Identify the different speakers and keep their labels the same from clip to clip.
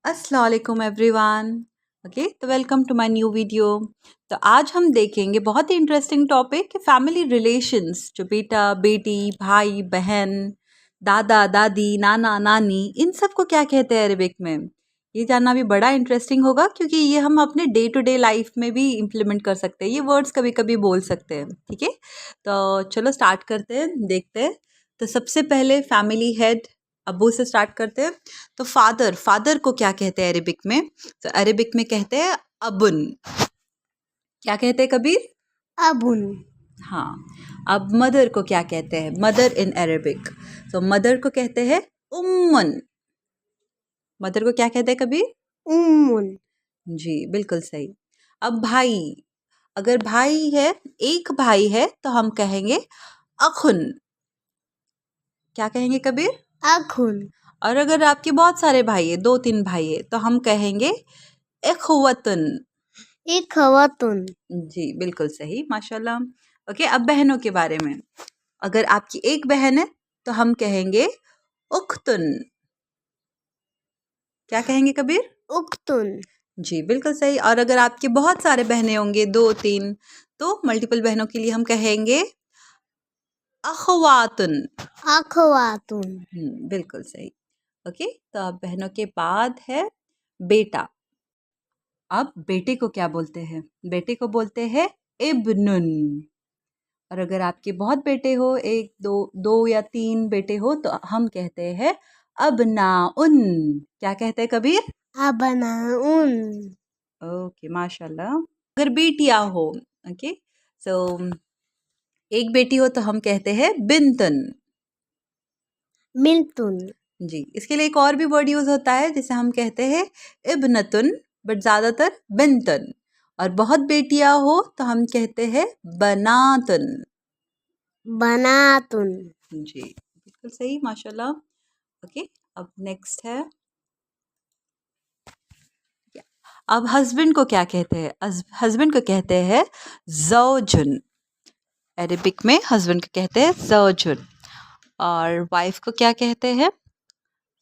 Speaker 1: अस्सलाम वालेकुम everyone. Okay, तो welcome to my new video. तो आज हम देखेंगे बहुत ही इंटरेस्टिंग टॉपिक फैमिली रिलेशंस, जो बेटा बेटी, भाई बहन, दादा दादी, नाना नानी, इन सब को क्या कहते हैं अरेबिक में। ये जानना भी बड़ा इंटरेस्टिंग होगा क्योंकि ये हम अपने डे टू डे लाइफ में भी इम्प्लीमेंट कर सकते हैं। ये वर्ड्स कभी कभी बोल सकते हैं। ठीक है, तो चलो स्टार्ट करते हैं, देखते हैं। तो सबसे पहले फैमिली हेड, अब्बू से स्टार्ट करते हैं। तो फादर, फादर को क्या कहते हैं अरेबिक में? तो अरेबिक में कहते हैं अबुन। क्या कहते हैं कबीर?
Speaker 2: अबुन।
Speaker 1: हाँ। अब मदर को क्या कहते हैं? मदर इन अरेबिक, तो मदर को कहते हैं उम्मन। मदर को क्या कहते हैं कबीर?
Speaker 2: उम्मुन।
Speaker 1: जी बिल्कुल सही। अब भाई, अगर भाई है, एक भाई है, तो हम कहेंगे अखुन। क्या कहेंगे कबीर?
Speaker 2: अखुन।
Speaker 1: और अगर आपके बहुत सारे भाई है, 2-3 भाई है, तो हम कहेंगे इखवतुन।
Speaker 2: इखवतुन।
Speaker 1: जी बिल्कुल सही, माशाल्लाह। ओके, अब बहनों के बारे में। अगर आपकी एक बहन है तो हम कहेंगे उख्तुन। क्या कहेंगे कबीर?
Speaker 2: उख्तुन।
Speaker 1: जी बिल्कुल सही। और अगर आपके बहुत सारे बहनें होंगे, 2-3, तो मल्टीपल बहनों के लिए हम कहेंगे अखवातुन।
Speaker 2: अखवातुन।
Speaker 1: बिल्कुल सही। ओके, तो अब बहनों के बाद है बेटा। अब बेटे को क्या बोलते हैं? बेटे को बोलते हैं इब्नुन। और अगर आपके बहुत बेटे हो, 1 2 2 या 3 बेटे हो, तो हम कहते हैं अबनाउन। क्या कहते हैं कबीर?
Speaker 2: अबनाउन।
Speaker 1: ओके, माशाल्लाह। अगर बेटियां हो, ओके, सो एक बेटी हो तो हम कहते हैं बिंतन।
Speaker 2: मिल्तुन।
Speaker 1: जी, इसके लिए एक और भी वर्ड यूज होता है जिसे हम कहते हैं इब्नतुन, बट ज्यादातर बिंतन। और बहुत बेटियां हो तो हम कहते हैं बनातुन।
Speaker 2: बनातुन।
Speaker 1: जी बिल्कुल सही, माशाल्लाह। ओके, अब नेक्स्ट है, अब हस्बैंड को क्या कहते हैं? हस्बैंड को कहते हैं ज़ौजुन। अरेबिक में हस्बैंड को कहते हैं ज़ौजुन। और वाइफ को क्या कहते हैं?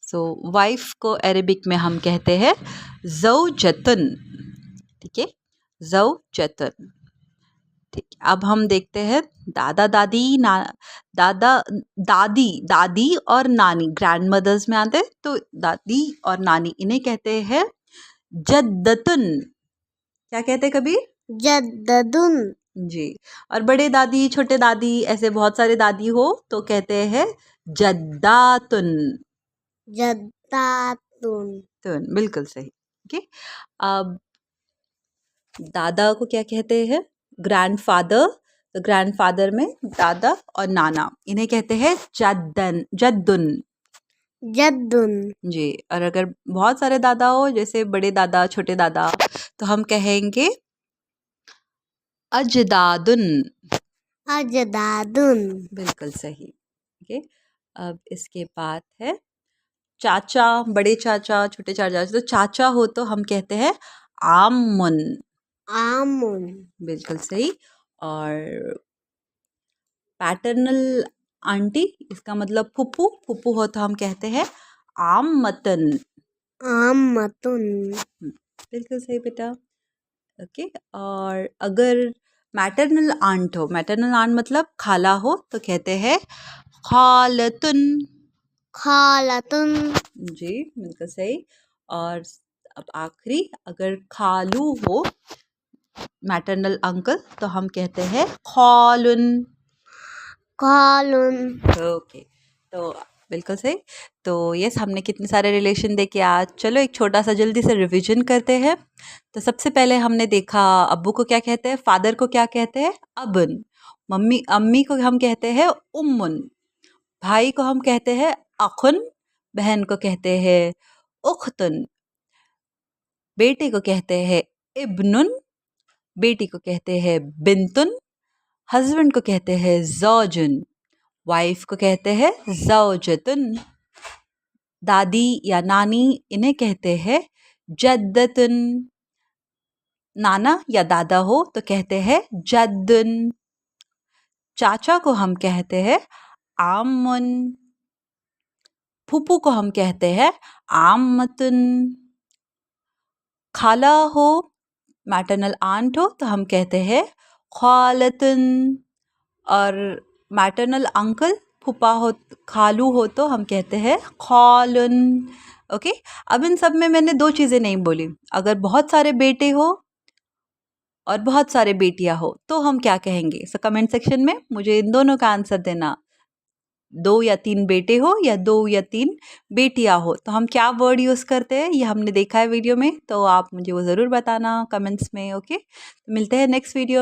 Speaker 1: सो वाइफ को अरेबिक में हम कहते हैं ज़ौजतुन। ठीक है, ज़ौजतुन। ठीक, अब हम देखते हैं दादा दादी, दादा दादी, दादी और नानी ग्रैंड मदर्स में आते हैं, तो दादी और नानी इन्हें कहते हैं जद्दतुन। क्या कहते हैं कबीर?
Speaker 2: जद्ददुन।
Speaker 1: जी। और बड़े दादी, छोटे दादी, ऐसे बहुत सारे दादी हो तो कहते हैं जद्दातुन।
Speaker 2: जद्दातुन।
Speaker 1: तुन, बिल्कुल सही। ओके, अब दादा को क्या कहते हैं? ग्रैंडफादर। तो ग्रैंडफादर में दादा और नाना, इन्हें कहते हैं जद्दन, जद्दुन।
Speaker 2: जद्दुन।
Speaker 1: जी। और अगर बहुत सारे दादा हो, जैसे बड़े दादा, छोटे दादा, तो हम कहेंगे अजदादुन।
Speaker 2: अजदादुन।
Speaker 1: बिल्कुल सही। ओके, अब इसके बाद है चाचा, बड़े चाचा, छोटे चाचा। तो चाचा हो तो हम कहते हैं आमुन।
Speaker 2: आमुन।
Speaker 1: बिल्कुल सही। और पैटर्नल आंटी, इसका मतलब फुप्पू, फुप्पू हो तो हम कहते हैं आमतन।
Speaker 2: आमतुन।
Speaker 1: बिल्कुल सही बेटा। ओके, और अगर मैटरनल आंट हो, मैटरनल आंट मतलब खाला हो, तो कहते हैं खालतुन।
Speaker 2: खालतुन।
Speaker 1: जी बिल्कुल सही। और अब आखिरी, अगर खालू हो, मैटरनल अंकल, तो हम कहते हैं खालुन।
Speaker 2: खालुन।
Speaker 1: ओके, तो बिल्कुल सही। तो यस, हमने कितने सारे रिलेशन देखे आज। चलो एक छोटा सा जल्दी से रिवीजन करते हैं। तो सबसे पहले हमने देखा अब्बू को क्या कहते हैं, फादर को क्या कहते हैं अबन, मम्मी अम्मी को हम कहते हैं उम्मुन, भाई को हम कहते हैं अखुन, बहन को कहते हैं उख्तुन, बेटे को कहते हैं इब्नुन, बेटी को कहते हैं बिंतुन, हस्बैंड को कहते हैं जौजुन, वाइफ को कहते हैं जौजतुन, दादी या नानी इन्हें कहते हैं जद्दतुन, नाना या दादा हो तो कहते हैं जद्दुन, चाचा को हम कहते हैं आमुन, फूफू को हम कहते हैं आमतुन, खाला हो, मैटरनल आंट हो तो हम कहते हैं खालतन, और मैटरनल अंकल फूफा हो, खालू हो तो हम कहते हैं खालन। ओके, अब इन सब में मैंने दो चीज़ें नहीं बोली। अगर बहुत सारे बेटे हो और बहुत सारे बेटियां हो तो हम क्या कहेंगे? सो कमेंट सेक्शन में मुझे इन दोनों का आंसर देना। 2 या 3 बेटे हो या 2 या 3 बेटियां हो तो हम क्या वर्ड यूज़ करते हैं, ये हमने देखा है वीडियो में, तो आप मुझे वो ज़रूर बताना कमेंट्स में। ओके, तो मिलते हैं नेक्स्ट वीडियो।